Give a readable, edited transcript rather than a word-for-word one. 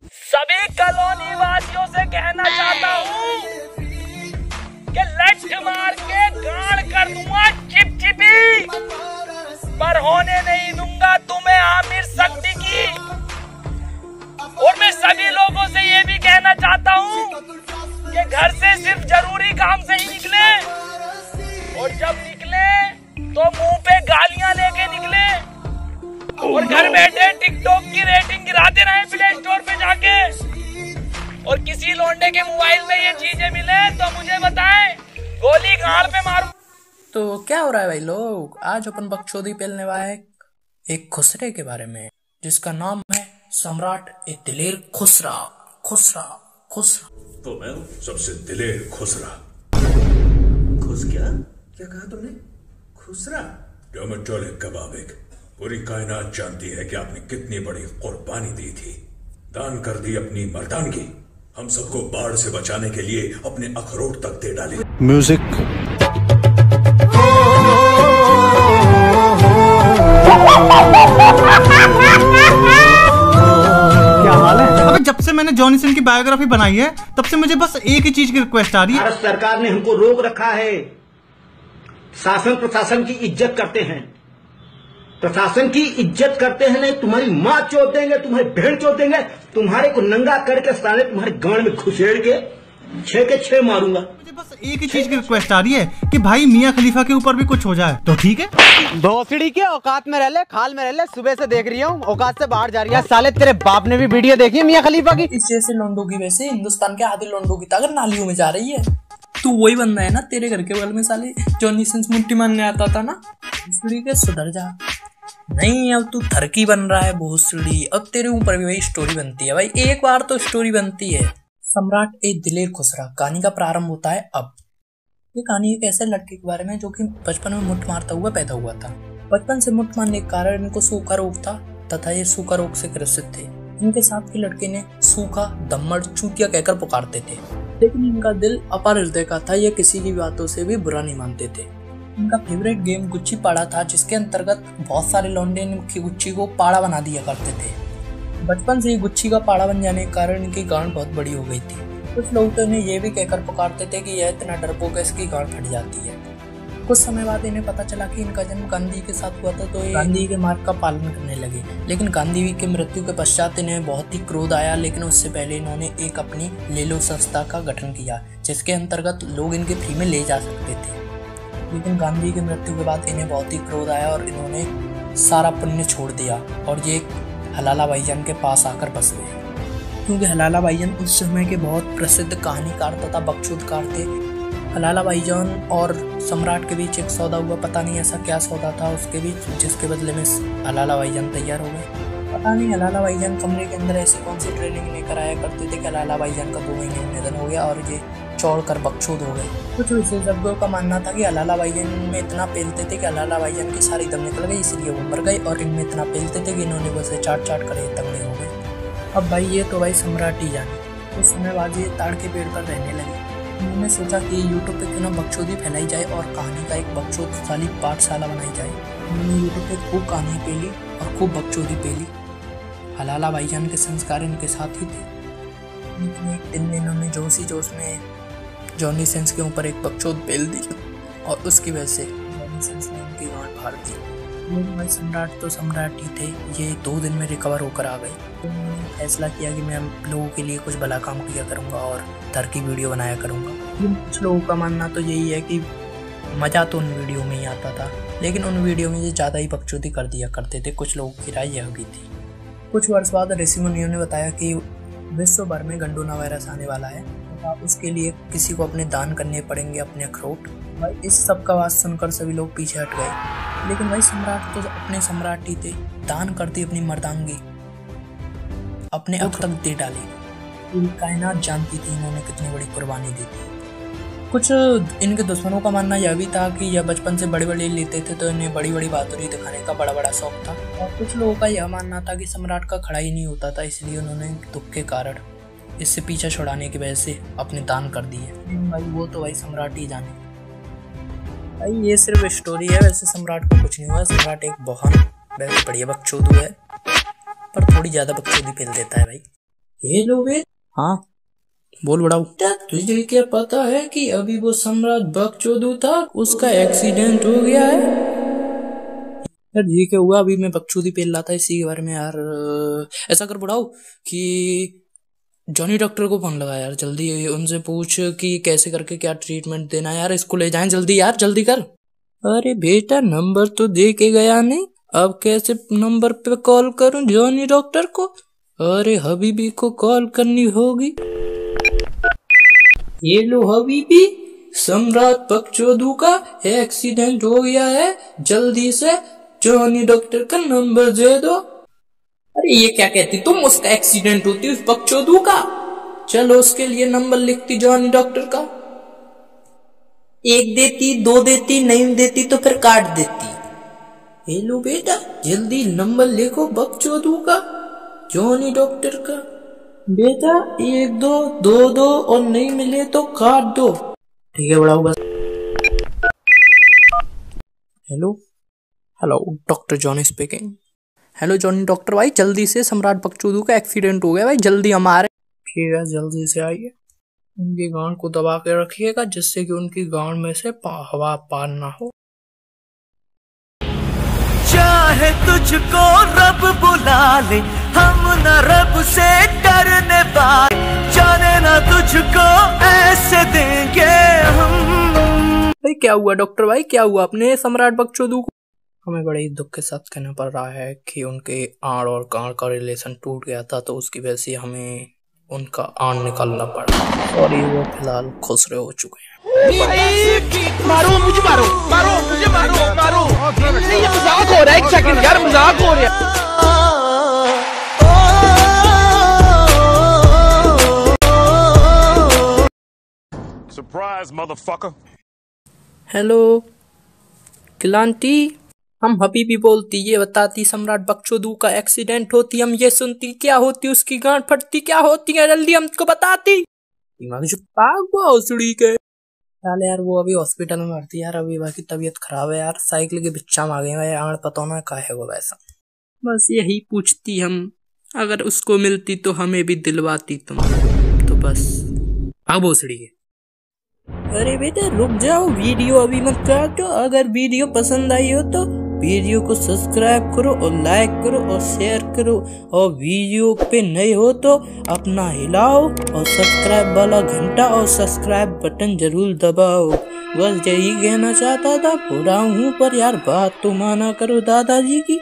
सभी कॉलोनी वासियों से कहना चाहता हूँ कि लठ मार के गाड़ कर दूंगा चिपचिपी, पर होने नहीं दूंगा तुम्हें आमिर शक्ति की। और मैं सभी लोगों से ये भी कहना चाहता हूँ कि घर से सिर्फ जरूरी काम से ही निकले, और जब निकले तो मुंह पे गालियां लेके निकले, और घर बैठे टिकटॉक की रेटिंग गिराते रहे प्ले स्टोर पे जाके। और किसी लौंडे के मोबाइल में ये चीजें मिले तो मुझे बताएं, गोली गाड़ पे मारूं। तो क्या हो रहा है भाई लोग, आज अपन बकचोदी पेलने वाले एक खुसरे के बारे में, जिसका नाम है सम्राट ए दिलेर खुसरा। खुसरा खुसरा तो मैं सबसे दिलेर खुसरा। खुस क्या कहा तुमने? खुसरा? डमचोले कबाबिक, पूरी कायनात जानती है कि आपने कितनी बड़ी कुर्बानी दी थी। दान कर दी अपनी मर्दानगी, हम सबको बाढ़ से बचाने के लिए अपने अखरोट तक दे डाले। म्यूजिक क्या हाल है? अबे जब से मैंने जॉनी सिंह की बायोग्राफी बनाई है तब से मुझे बस एक ही चीज की रिक्वेस्ट आ रही है। भारत सरकार ने हमको रोक रखा है। शासन प्रशासन की इज्जत करते हैं, प्रशासन की इज्जत करते हैं। नहीं तुम्हारी माँ चोट देंगे, तुम्हारी बहन चोट देंगे, तुम्हारे को नंगा करके साले तुम्हारे गांड में घुसेड़ के 6 के 6 मारूंगा। मुझे बस एक ही चीज की रिक्वेस्ट आ रही है कि भाई मियां खलीफा के ऊपर भी कुछ हो जाए तो ठीक है। भोसड़ी के औकात में रह ले, खाल में रह ले, सुबह से देख रही हूँ औकात से बाहर जा रही है। साले तेरे बाप ने भी वीडियो देखी है मियां खलीफा की। इस जैसे लोंडों की वैसे हिंदुस्तान के आधे लोंडों की ताकत नालियों में जा रही है। तू वही बंदा है ना, तेरे घर के बगल में साले जॉनी सिंह मुट्ठी मारने आता था ना। भोसड़ी के सुधर जा। नहीं, अब तू थरकी बन रहा है भोसड़ी, अब तेरे ऊपर भी वही स्टोरी बनती है भाई, एक बार तो स्टोरी बनती है। सम्राट ए दिलेर खुसरा कहानी का प्रारंभ होता है अब। ये कहानी एक ऐसे लड़के के बारे में जो कि बचपन में मुट्ठ मारता हुआ पैदा हुआ था। बचपन से मुट्ठ मारने के कारण इनको सूखा रोग था तथा ये सूखा रोग से ग्रसित थे। इनके साथ के लड़के ने सूखा, दम्मड़, चूतिया कहकर पुकारते थे, लेकिन इनका दिल अपार हृदय का था, ये किसी की बातों से भी बुरा नहीं मानते थे। इनका फेवरेट गेम गुच्ची पाड़ा था, जिसके अंतर्गत बहुत सारे लौंडे इनकी गुच्ची को पाड़ा बना दिया करते थे। बचपन से ही गुच्ची का पाड़ा बन जाने के कारण इनकी गांड बहुत बड़ी हो गई थी। कुछ लोग तो इन्हें ये भी कहकर पुकारते थे कि यह इतना डरपोक है, इसकी गांड फट जाती है। कुछ समय बाद इन्हें पता चला कि इनका जन्म गांधी के साथ हुआ था, तो ये गांधी के मार्ग का पालन करने लगे। लेकिन गांधी की मृत्यु के पश्चात इन्हें बहुत ही क्रोध आया, लेकिन उससे पहले इन्होंने एक अपनी लेलो संस्था का गठन किया, जिसके अंतर्गत लोग इनके फ्री में ले जा सकते थे। लेकिन गांधी की मृत्यु के बाद इन्हें बहुत ही क्रोध आया और इन्होंने सारा पुण्य छोड़ दिया और ये हलाला भाईजान के पास आकर बस गए, क्योंकि हलाला भाईजान उस समय के बहुत प्रसिद्ध कहानीकार तथा बकचोदकार थे। हलाला भाईजान और सम्राट के बीच एक सौदा हुआ, पता नहीं ऐसा क्या सौदा था उसके बीच, जिसके बदले में हलाला भाईजान तैयार हो गए। पता नहीं हलाला भाईजान कमरे के अंदर ऐसी कौन सी ट्रेनिंग लेकर आया करते थे कि हलाला भाईजान का 2 महीने में निधन हो गया और ये चौड़कर बकचोद हो गए। कुछ विशेषज्ञों का मानना था कि हलाला भाईजान में इतना पेलते थे कि हलाला भाईजान की सारी दम निकल गई, इसलिए वो मर गए, और इनमें इतना पेलते थे कि इन्होंने बस चाट चाट कर तगड़े हो गए। अब भाई ये तो भाई सम्राट ही जाने। कुछ समय बाद ये ताड़ के पेड़ पर रहने लगे। उन्होंने सोचा कि यूट्यूब पे क्यों ना बकचोदी फैलाई जाए और कहानी का एक बकचोदशाली पाठशाला बनाई जाए। उन्होंने यूट्यूब पे खूब कहानी पेली और खूब बकचोदी पेली। हलाला भाईजान के संस्कार इनके साथ ही थे, लेकिन एक दिन इन्होंने जोश ही जोश में जॉनी सिंह के ऊपर एक बकचोद पेल दी और उसकी वजह से जॉनी सिंह ने उनकी गांड फाड़ दी। लेकिन भाई सम्राट तो सम्राट ही थे, ये 2 दिन में रिकवर होकर आ गए। तो उन्होंने फैसला किया कि मैं लोगों के लिए कुछ भला काम किया करूँगा और तरकी वीडियो बनाया करूँगा। लेकिन कुछ लोगों का मानना तो यही है कि मज़ा तो उन वीडियो में ही आता था, लेकिन उन वीडियो में ये ज़्यादा ही बकचोदी कर दिया करते थे। कुछ लोगों की राय यह भी थी। कुछ वर्ष बाद ऋषि मुनियों ने बताया कि विश्व भर में गंडोना वायरस आने वाला है, उसके लिए किसी को अपने दान करने पड़ेंगे अपने अखरोट। भाई इस सब का आवाज सुनकर सभी लोग पीछे हट गए। लेकिन भाई सम्राट तो अपने सम्राट ही थे, दान कर दी अपनी मर्दांगी, अपने अखरोट दे डाले। पूरी कायनात जानती थी इन्होंने कितनी बड़ी कुर्बानी दी थी। कुछ इनके दुश्मनों का मानना यह भी था कि यह बचपन से बड़े बड़े लेते थे, तो इन्हें बड़ी बड़ी बहादुरी दिखाने का बड़ा बड़ा शौक था। और कुछ लोगों का यह मानना था कि सम्राट का खड़ा ही नहीं होता था, इसलिए उन्होंने दुख के कारण इससे पीछा छुड़ाने की वजह से अपने दान कर दिए। भाई वो तो भाई सम्राट ही जाने। भाई ये सिर्फ स्टोरी है, वैसे सम्राट को कुछ नहीं हुआ। सम्राट एक बहुत बढ़िया बकचोदू है, पर थोड़ी ज़्यादा बकचोदी फैल देता है भाई। हेलो बे। हाँ बोल बड़ा। तुझे क्या पता है कि अभी वो सम्राट बकचोदू था, उसका एक्सीडेंट हो गया है। यार ये क्या हुआ? अभी मैं बकचोदी पेल रहा था इसी के बारे में यार। ऐसा कर बढ़ाओ कि जॉनी डॉक्टर को फोन लगा यार, जल्दी उनसे पूछ कि कैसे करके क्या ट्रीटमेंट देना है यार, इसको ले जाएं जल्दी यार, जल्दी कर। अरे बेटा नंबर तो दे के गया नहीं, अब कैसे नंबर पे कॉल करूं जॉनी डॉक्टर को? अरे हबीबी को कॉल करनी होगी। हेलो हबीबी, सम्राट बकचोदू का एक्सीडेंट हो गया है, जल्दी से जॉनी डॉक्टर का नंबर दे दो। अरे ये क्या कहती तुम, उसका एक्सीडेंट होती उस बकचोदू का? चलो उसके लिए नंबर लिखती जॉनी डॉक्टर का। एक देती, दो देती, नहीं देती तो फिर काट देती। हेलो बेटा जल्दी नंबर लिखो बकचोदू का, जॉनी डॉक्टर का। बेटा 1 2 2 2 और नहीं मिले तो काट दो। ठीक है बढ़ाओ बस। Hello hello doctor Johnny speaking. Hello Johnny doctor भाई, जल्दी से सम्राट बकचोदू का एक्सीडेंट हो गया भाई, जल्दी हमारे। ठीक है जल्दी से आइए। उनकी गांड को दबा के रखिएगा जिससे कि उनकी गांड में से हवा पार ना हो। चाहे तुझको रब बुला ले, हम न रब से डरने पाए, जाने ना तुझको ऐसे देंगे हम। भाई क्या हुआ डॉक्टर भाई, क्या हुआ अपने सम्राट बकचोदू को? हमें बड़े ही दुख के साथ कहना पड़ रहा है कि उनके आड़ और गांड का रिलेशन टूट गया था, तो उसकी वजह से हमें उनका आड़ निकालना पड़ा और ये वो फिलहाल खुश हो चुके हैं। मारो मुझे, मारो मारो मुझे, मारो मारो। ये मजाक हो रहा है, एक सेकंड यार, मजाक हो रहा है। Surprise, motherfucker. हेलो क्लांटी, हम हबीबी बोलती, ये बताती सम्राट बकचोदू का एक्सीडेंट होती, हम ये सुनती क्या होती, उसकी गांड फटती क्या होती है, जल्दी हमको बताती। दिमाग जो पाग हुआ उसड़ी के यार, वो अभी हॉस्पिटल में भर्ती यार, अभी बाकी तबीयत खराब है यार, साइकिल के बिच्चा में आ गए भाई, आड़ पता ना का है वो वैसा। बस यही पूछती हम, अगर उसको मिलती तो हमें भी दिलवाती तुम, तो बस अब उसड़ी है। अरे बेटा रुक जाओ, वीडियो अभी मत काटो। अगर वीडियो पसंद आई हो तो वीडियो को सब्सक्राइब करो और लाइक करो और शेयर करो, और वीडियो पे नए हो तो अपना हिलाओ और सब्सक्राइब वाला घंटा और सब्सक्राइब बटन जरूर दबाओ। बस यही कहना चाहता था, बुरा हूँ पर यार बात तो माना करो दादाजी की।